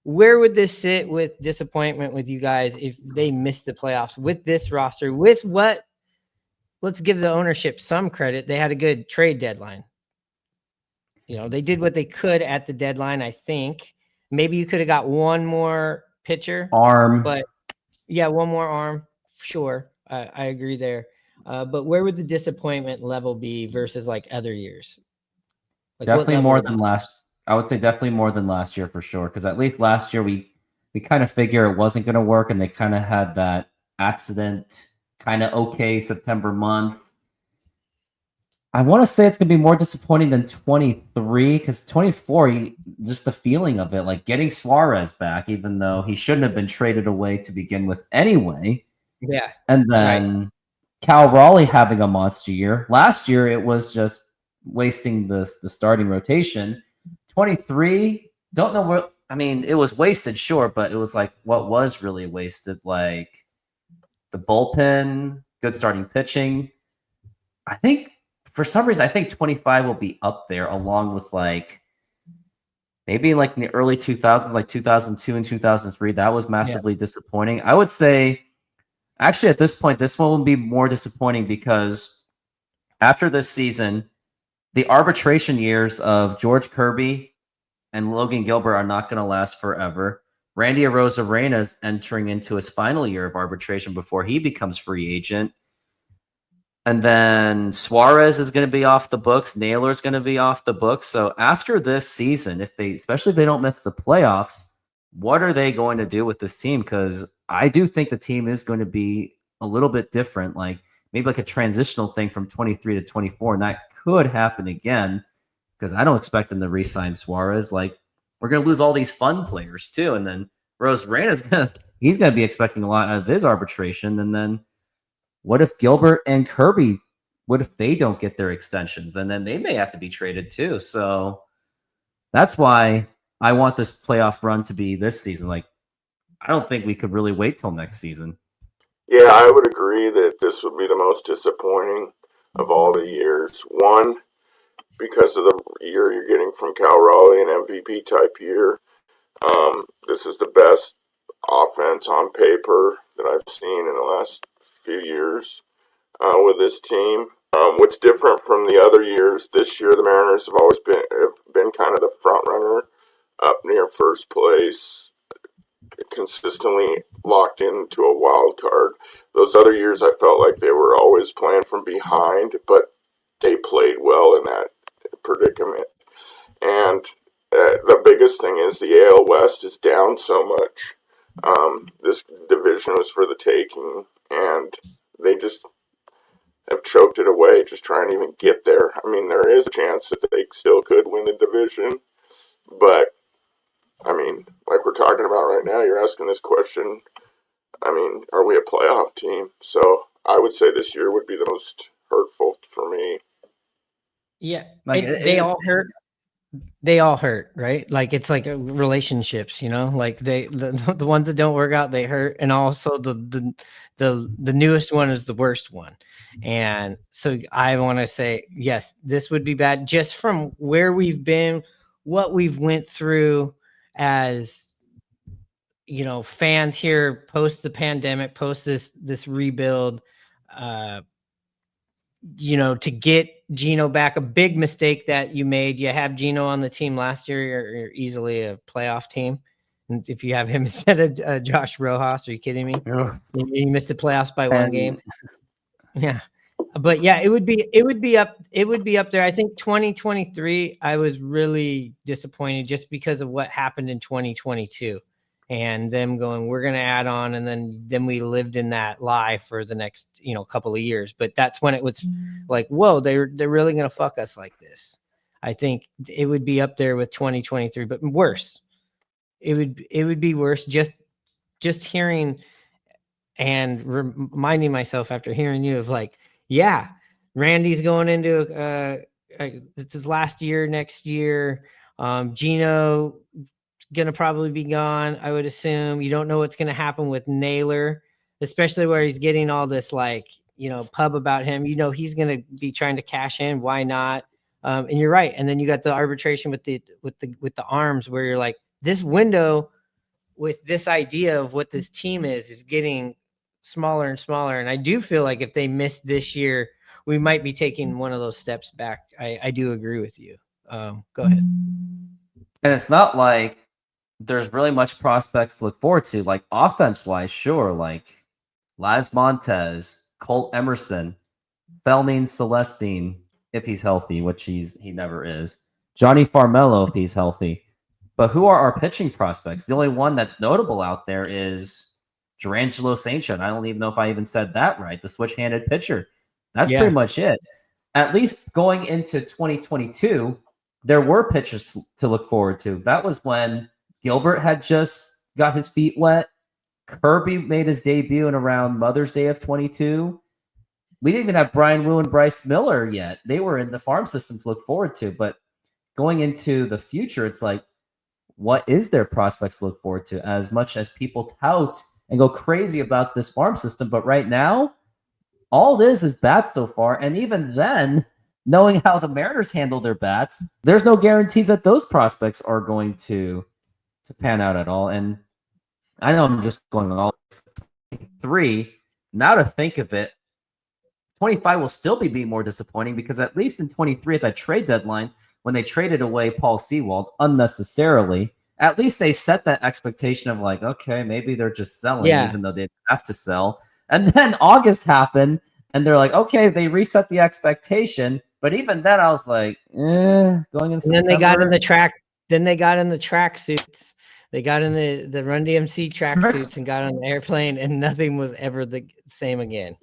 where would this sit with disappointment with you guys if they missed the playoffs with this roster? With what? Let's give the ownership some credit. They had a good trade deadline. They did what they could at the deadline. I think maybe you could have got one more pitcher arm, but yeah, one more arm. Sure, I agree there. But where would the disappointment level be versus like other years? Like definitely more than last. I would say definitely more than last year for sure. Because at least last year we kind of figure it wasn't going to work, and they kind of had that accident kind of okay September month. I want to say it's going to be more disappointing than 23 because 24, just the feeling of it, like getting Suarez back, even though he shouldn't have been traded away to begin with anyway. Yeah. And then Cal Raleigh having a monster year. Last year, it was just wasting the starting rotation. 23, don't know what, I mean, it was wasted, sure, but it was like what was really wasted, like the bullpen, good starting pitching. I think for some reason, I think 25 will be up there along with like maybe like in the early 2000s, like 2002 and 2003. That was massively disappointing. I would say actually at this point, this one will be more disappointing because after this season, the arbitration years of George Kirby and Logan Gilbert are not going to last forever. Randy Arozarena is entering into his final year of arbitration before he becomes free agent. And then Suarez is going to be off the books. Naylor is going to be off the books. So after this season, especially if they don't miss the playoffs, what are they going to do with this team? Because I do think the team is going to be a little bit different, like maybe like a transitional thing from 23 to 24. And that could happen again because I don't expect them to re-sign Suarez. Like we're going to lose all these fun players too. And then Rosarena he's going to be expecting a lot out of his arbitration. And then what if Gilbert and Kirby, what if they don't get their extensions? And then they may have to be traded too. So that's why I want this playoff run to be this season. Like, I don't think we could really wait till next season. Yeah, I would agree that this would be the most disappointing of all the years. One, because of the year you're getting from Cal Raleigh, an MVP type year. This is the best offense on paper that I've seen in the last few years with this team. What's different from the other years, this year the Mariners have always been kind of the front runner up near first place, consistently locked into a wild card. Those other years I felt like they were always playing from behind, but they played well in that predicament. And the biggest thing is the AL West is down so much. This division was for the taking, and they just have choked it away, just trying to even get there. I mean, there is a chance that they still could win the division, but, I mean, like we're talking about right now, you're asking this question, I mean, are we a playoff team? So I would say this year would be the most hurtful for me. Yeah, they all hurt. They all hurt, right? Like it's like relationships, like the ones that don't work out, they hurt. And also the newest one is the worst one. And so I want to say, yes, this would be bad just from where we've been, what we've went through as, fans here post the pandemic, post this rebuild, to get Gino back, a big mistake that you made. You have Gino on the team last year, you're easily a playoff team. And if you have him instead of Josh Rojas, are you kidding me? You missed the playoffs by one game. Yeah. But yeah, it would be up there. I think 2023, I was really disappointed just because of what happened in 2022. And them going, we're going to add on. And then we lived in that lie for the next, couple of years. But that's when it was like, whoa, they're really going to fuck us like this. I think it would be up there with 2023, but worse. It would be worse just hearing and reminding myself after hearing you of like, yeah, Randy's going into it's his last year next year. Gino going to probably be gone, I would assume. You don't know what's going to happen with Naylor, especially where he's getting all this like, pub about him. He's going to be trying to cash in. Why not? And you're right. And then you got the arbitration with the arms where you're like, this window with this idea of what this team is getting smaller and smaller. And I do feel like if they miss this year, we might be taking one of those steps back. I do agree with you. Go ahead. And it's not like there's really much prospects to look forward to. Like offense-wise, sure, like Laz Montez, Colt Emerson, Felnine Celestine, if he's healthy, which he never is. Johnny Farmello, if he's healthy. But who are our pitching prospects? The only one that's notable out there is Durangelo St. John. I don't even know if I even said that right. The switch-handed pitcher. That's pretty much it. At least going into 2022, there were pitchers to look forward to. That was when Gilbert had just got his feet wet. Kirby made his debut in around Mother's Day of 22. We didn't even have Brian Wu and Bryce Miller yet. They were in the farm system to look forward to. But going into the future, it's like, what is their prospects to look forward to? As much as people tout and go crazy about this farm system, but right now, all it is bats so far. And even then, knowing how the Mariners handle their bats, there's no guarantees that those prospects are going to pan out at all. And I know I'm just going all 3. Now to think of it, 25 will still be more disappointing because at least in 23 at that trade deadline, when they traded away Paul Sewald unnecessarily, at least they set that expectation of like, okay, maybe they're just selling even though they didn't have to sell. And then August happened and they're like, okay, they reset the expectation. But even then I was like, going in September. And then they got in the track. Then they got in the track suits. They got in the Run DMC track suits and got on the airplane, and nothing was ever the same again.